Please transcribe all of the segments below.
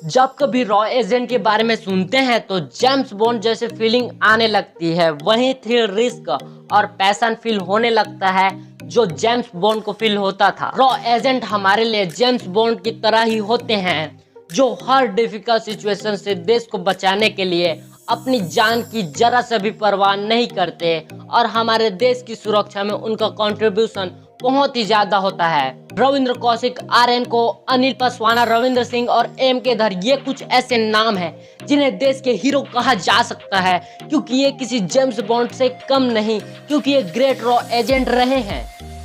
जब कभी raw agent के बारे में सुनते हैं तो जेम्स बॉन्ड जैसे फीलिंग आने लगती है। वहीं थ्रिल, रिस्क और पैशन फील होने लगता है जो जेम्स बॉन्ड को फील होता था। रॉ एजेंट हमारे लिए जेम्स बॉन्ड की तरह ही होते हैं जो हर डिफिकल्ट सिचुएशन से देश को बचाने के लिए अपनी जान की जरा सा भी परवाह नहीं करते और हमारे देश की सुरक्षा में उनका कंट्रीब्यूशन बहुत ही ज्यादा होता है। रविंद्र कौशिक, RN को, अनिल पासवान, रविंद्र सिंह और MK धर ये कुछ ऐसे नाम हैं जिन्हें देश के हीरो कहा जा सकता है क्योंकि ये किसी जेम्स बॉन्ड से कम नहीं, क्योंकि ये ग्रेट रॉ एजेंट रहे हैं।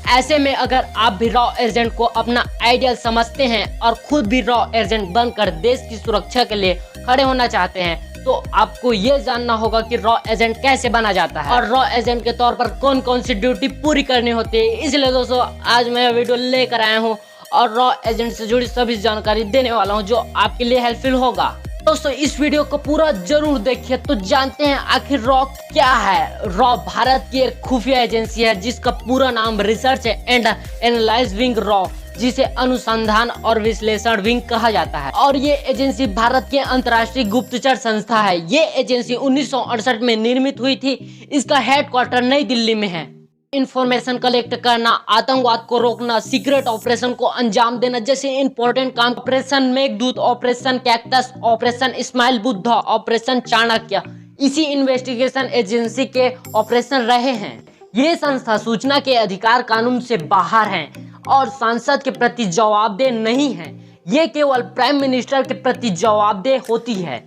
ऐसे में अगर आप भी रॉ एजेंट को अपना आइडियल समझते हैं और खुद भी रॉ एजेंट बनकर देश की सुरक्षा के लिए खड़े होना चाहते हैं तो आपको ये जानना होगा कि रॉ एजेंट कैसे बना जाता है और रॉ एजेंट के तौर पर कौन कौन सी ड्यूटी पूरी करनी होती है। इसलिए दोस्तों आज मैं वीडियो लेकर आया हूँ और रॉ एजेंट से जुड़ी सभी जानकारी देने वाला हूँ जो आपके लिए हेल्पफुल होगा। दोस्तों इस वीडियो को पूरा जरूर देखिए तो जानते हैं आखिर रॉ क्या है। रॉ भारत की एक खुफिया एजेंसी है जिसका पूरा नाम research and analyse wing raw, जिसे अनुसंधान और विश्लेषण विंग कहा जाता है, और ये एजेंसी भारत की अंतर्राष्ट्रीय गुप्तचर संस्था है। ये एजेंसी 1968 में निर्मित हुई थी। इसका हेडक्वार्टर नई दिल्ली में है। इंफॉर्मेशन कलेक्ट करना, आतंकवाद को रोकना, सीक्रेट ऑपरेशन को अंजाम देना जैसे इंपॉर्टेंट काम operation Meghdoot, operation Cactus, operation Smiling Buddha, operation Chanakya इसी इन्वेस्टिगेशन एजेंसी के ऑपरेशन रहे हैं। ये संस्था सूचना के अधिकार कानून से बाहर है और सांसद के प्रति जवाबदेह नहीं है। ये केवल प्राइम मिनिस्टर के प्रति जवाबदेह होती है।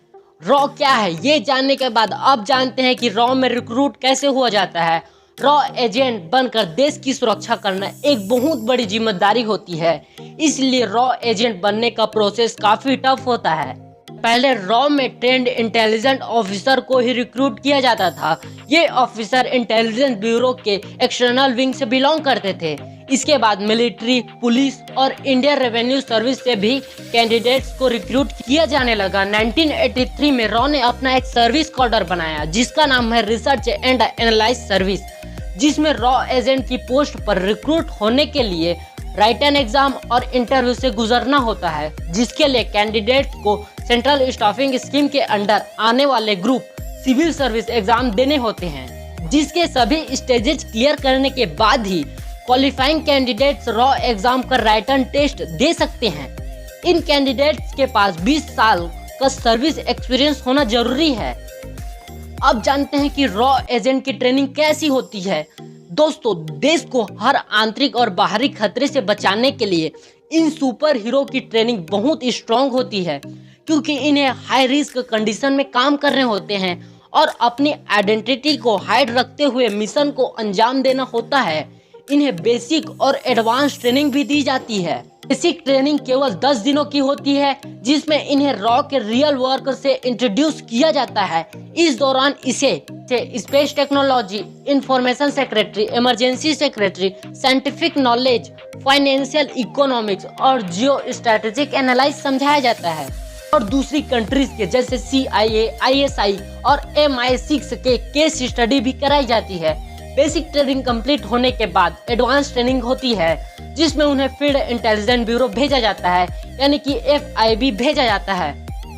रॉ क्या है ये जानने के बाद अब जानते हैं कि रॉ में रिक्रूट कैसे हुआ जाता है। रॉ एजेंट बनकर देश की सुरक्षा करना एक बहुत बड़ी जिम्मेदारी होती है, इसलिए रॉ एजेंट बनने का प्रोसेस काफी टफ होता है। पहले रॉ में ट्रेंड इंटेलिजेंस ऑफिसर को ही रिक्रूट किया जाता था। ये ऑफिसर इंटेलिजेंस ब्यूरो के एक्सटर्नल विंग से बिलोंग करते थे। इसके बाद मिलिट्री, पुलिस और इंडियन रेवेन्यू सर्विस से भी कैंडिडेट्स को रिक्रूट किया जाने लगा। 1983 में रॉ ने अपना एक सर्विस कॉर्डर बनाया जिसका नाम है रिसर्च एंड एनालाइज सर्विस, जिसमें रॉ एजेंट की पोस्ट पर रिक्रूट होने के लिए राइटन एग्जाम और इंटरव्यू से गुजरना होता है, जिसके लिए कैंडिडेट को सेंट्रल स्टाफिंग स्कीम के अंडर आने वाले ग्रुप सिविल सर्विस एग्जाम देने होते हैं, जिसके सभी स्टेजेस क्लियर करने के बाद ही क्वालिफाइंग कैंडिडेट्स रॉ एग्जाम का राइटन टेस्ट दे सकते हैं। इन कैंडिडेट्स के पास 20 साल का सर्विस एक्सपीरियंस होना जरूरी है। अब जानते हैं कि रॉ एजेंट की ट्रेनिंग कैसी होती है। दोस्तों देश को हर आंतरिक और बाहरी खतरे से बचाने के लिए इन सुपर हीरो की ट्रेनिंग बहुत स्ट्रॉन्ग होती है, क्योंकि इन्हें हाई रिस्क कंडीशन में काम करने होते हैं और अपनी आइडेंटिटी को हाइड रखते हुए मिशन को अंजाम देना होता है। इन्हें बेसिक और एडवांस ट्रेनिंग भी दी जाती है। बेसिक ट्रेनिंग केवल 10 दिनों की होती है जिसमें इन्हें रॉ के रियल वर्क से इंट्रोड्यूस किया जाता है। इस दौरान इसे space technology, information secretary, emergency secretary, scientific knowledge, financial economics और जियो स्ट्रेटेजिक एनालाइज समझाया जाता है। और दूसरी कंट्रीज के जैसे CIA, ISI और MI6 के केस स्टडी भी कराई जाती है। बेसिक ट्रेनिंग कंप्लीट होने के बाद एडवांस ट्रेनिंग होती है जिसमें उन्हें फील्ड इंटेलिजेंस ब्यूरो भेजा जाता है, यानी कि FIB भेजा जाता है।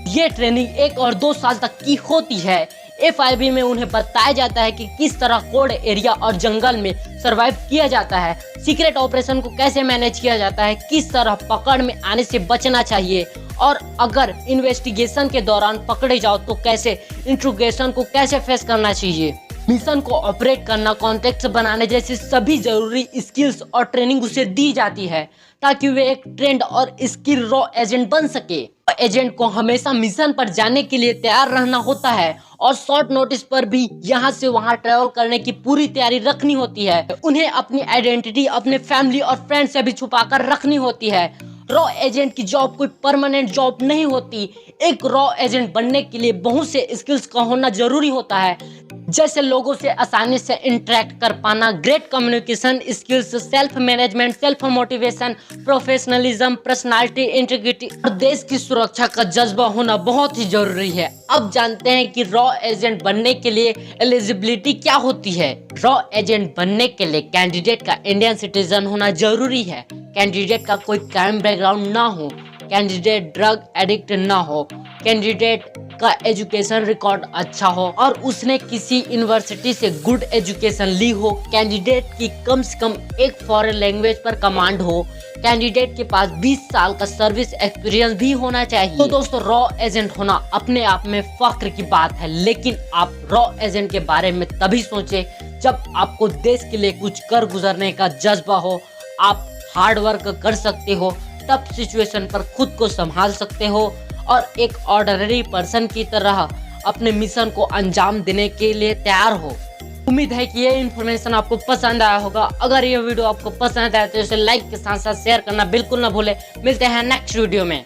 ये ट्रेनिंग 1 और 2 साल तक की होती है। FIB में उन्हें बताया जाता है कि किस तरह कोल्ड एरिया और जंगल में सरवाइव किया जाता है, सीक्रेट ऑपरेशन को कैसे मैनेज किया जाता है, किस तरह पकड़ में आने से बचना चाहिए और अगर इन्वेस्टिगेशन के दौरान पकड़े जाओ तो कैसे इंट्रोगेशन को कैसे फेस करना चाहिए, मिशन को ऑपरेट करना, कॉन्टेक्ट बनाने जैसी सभी जरूरी स्किल्स और ट्रेनिंग उसे दी जाती है ताकि वे एक ट्रेंड और स्किल रॉ एजेंट बन सके। एजेंट को हमेशा मिशन पर जाने के लिए तैयार रहना होता है और शॉर्ट नोटिस पर भी यहाँ से वहाँ ट्रेवल करने की पूरी तैयारी रखनी होती है। उन्हें अपनी आइडेंटिटी अपने फैमिली और फ्रेंड से भी छुपा कर रखनी होती है। रॉ एजेंट की जॉब कोई परमानेंट जॉब नहीं होती। एक रॉ एजेंट बनने के लिए बहुत से स्किल्स का होना जरूरी होता है, जैसे लोगों से आसानी से इंटरेक्ट कर पाना, great communication skills, self management, self motivation, professionalism, personality, integrity और देश की सुरक्षा का जज्बा होना बहुत ही जरूरी है। अब जानते हैं कि रॉ एजेंट बनने के लिए एलिजिबिलिटी क्या होती है। रॉ एजेंट बनने के लिए कैंडिडेट का इंडियन सिटीजन होना जरूरी है। कैंडिडेट का कोई क्राइम बैकग्राउंड ना हो कैंडिडेट ड्रग एडिक्ट ना हो, कैंडिडेट का एजुकेशन रिकॉर्ड अच्छा हो और उसने किसी यूनिवर्सिटी से गुड एजुकेशन ली हो, कैंडिडेट की कम से कम एक फॉरेन लैंग्वेज पर कमांड हो, कैंडिडेट के पास 20 साल का सर्विस एक्सपीरियंस भी होना चाहिए। तो दोस्तों, रॉ एजेंट होना अपने आप में फख्र की बात है, लेकिन आप रॉ एजेंट के बारे में तभी सोचे जब आपको देश के लिए कुछ कर गुजरने का जज्बा हो, आप हार्ड वर्क कर सकते हो, तब सिचुएशन पर खुद को संभाल सकते हो और एक ऑर्डिनरी पर्सन की तरह अपने मिशन को अंजाम देने के लिए तैयार हो। उम्मीद है कि ये इन्फॉर्मेशन आपको पसंद आया होगा। अगर ये वीडियो आपको पसंद आया तो इसे लाइक के साथ साथ शेयर करना बिल्कुल ना भूले। मिलते हैं नेक्स्ट वीडियो में।